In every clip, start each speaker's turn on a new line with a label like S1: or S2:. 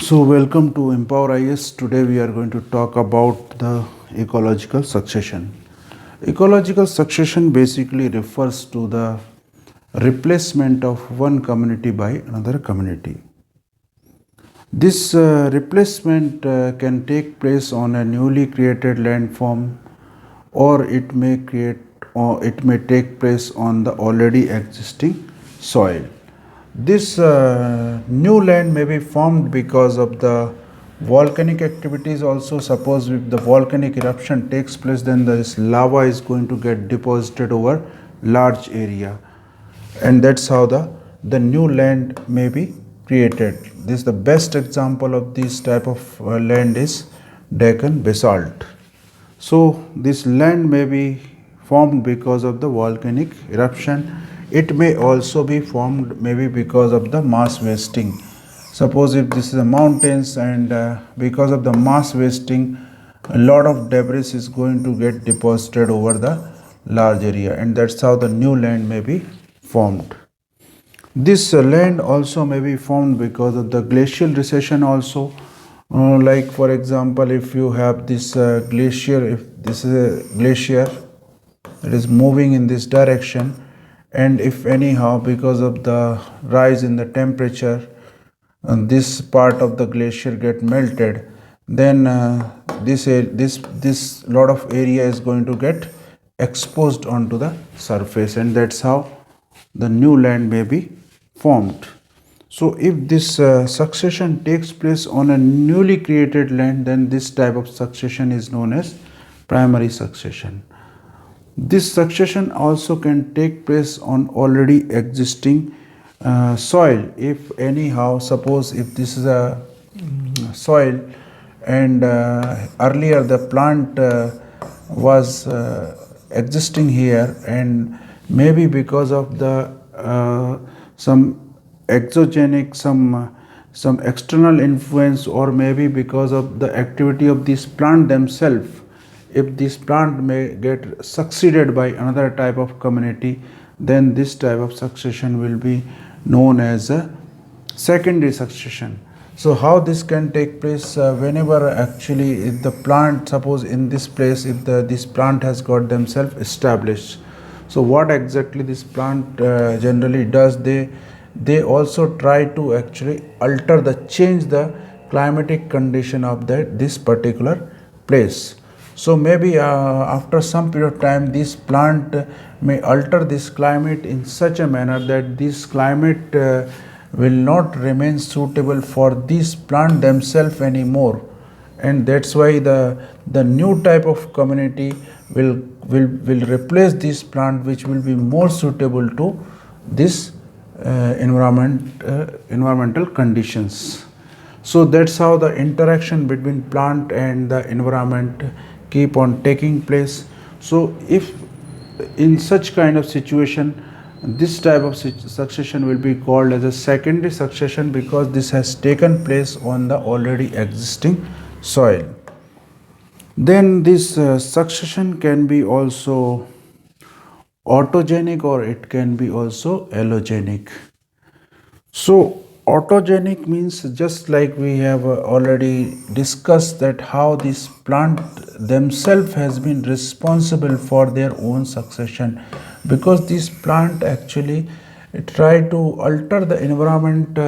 S1: So welcome to Empower IAS. Today we are going to talk about the ecological succession. Ecological succession basically refers to the replacement of one community by another community. This replacement can take place on a newly created landform, or it may take place on the already existing soil. This new land may be formed because of the volcanic activities. Also, suppose if the volcanic eruption takes place, then this lava is going to get deposited over large area, and that's how the new land may be created. This the best example of this type of land is Deccan basalt. So this land may be formed because of the volcanic eruption. It may also be formed maybe because of the mass wasting. Suppose if this is a mountains, and because of the mass wasting, a lot of debris is going to get deposited over the large area, and that's how the new land may be formed. This land also may be formed because of the glacial recession also. Like for example, if you have this glacier, if this is a glacier that is moving in this direction, and if anyhow because of the rise in the temperature, this part of the glacier get melted, then this lot of area is going to get exposed onto the surface, and that's how the new land may be formed. So if this succession takes place on a newly created land, then this type of succession is known as primary succession. This succession also can take place on already existing soil. If anyhow, suppose if this is a soil, and earlier the plant was existing here, and maybe because of the some exogenic, some external influence, or maybe because of the activity of this plant themselves, if this plant may get succeeded by another type of community, then this type of succession will be known as a secondary succession. So how this can take place? Whenever actually if the plant, suppose in this place, if this plant has got themselves established, so what exactly this plant generally does, they also try to actually change the climatic condition of this particular place. So maybe after some period of time, this plant may alter this climate in such a manner that this climate will not remain suitable for this plant themselves anymore, and that's why the new type of community will replace this plant, which will be more suitable to this environmental conditions. So that's how the interaction between plant and the environment keep on taking place. So if in such kind of situation, this type of succession will be called as a secondary succession, because this has taken place on the already existing soil. Then this succession can be also autogenic, or it can be also allogenic. So autogenic means, just like we have already discussed, that how this plant themselves has been responsible for their own succession, because this plant actually try to alter the environment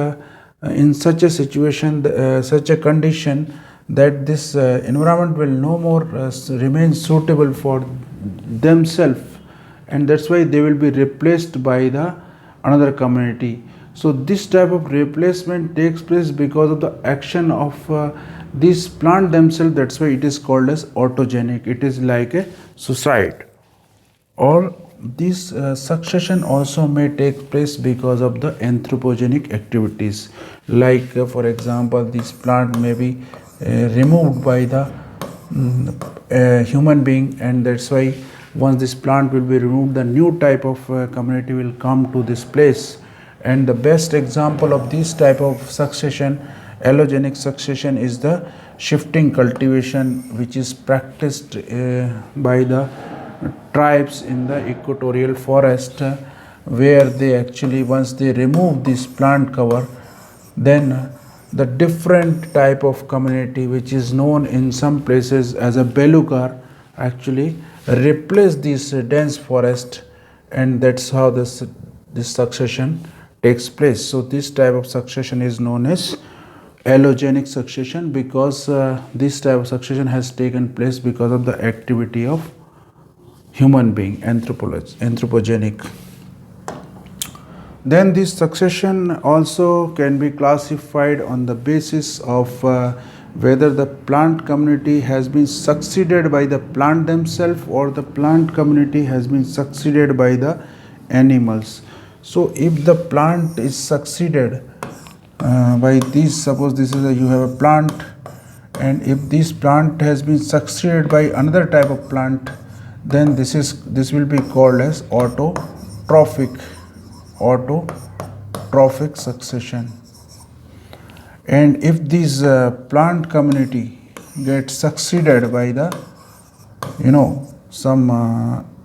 S1: in such a situation, such a condition, that this environment will no more remain suitable for themselves, and that's why they will be replaced by the another community. So this type of replacement takes place because of the action of this plant themselves. That's why it is called as autogenic. It is like a suicide. Or this succession also may take place because of the anthropogenic activities. Like for example, this plant may be removed by the human being, and that's why once this plant will be removed, the new type of community will come to this place. And the best example of this type of succession, allogenic succession, is the shifting cultivation, which is practiced by the tribes in the equatorial forest, where they actually, once they remove this plant cover, then the different type of community which is known in some places as a belugar actually replace this dense forest, and that's how this succession takes place. So this type of succession is known as allogenic succession, because this type of succession has taken place because of the activity of human being, anthropogenic. Then this succession also can be classified on the basis of whether the plant community has been succeeded by the plant themselves or the plant community has been succeeded by the animals. So if the plant is succeeded by this, suppose this is you have a plant, and if this plant has been succeeded by another type of plant, then this will be called as autotrophic succession. And if this plant community gets succeeded by the some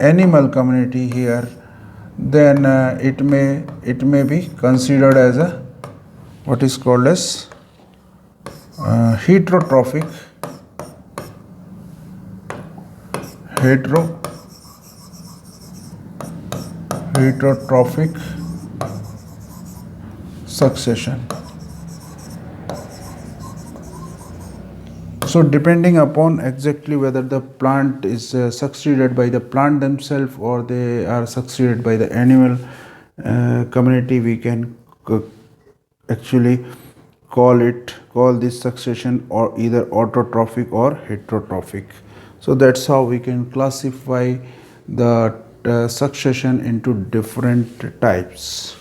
S1: animal community here, then it may be considered as a what is called as heterotrophic succession. So depending upon exactly whether the plant is succeeded by the plant themselves or they are succeeded by the animal community, we can actually call this succession or either autotrophic or heterotrophic. So that's how we can classify the succession into different types.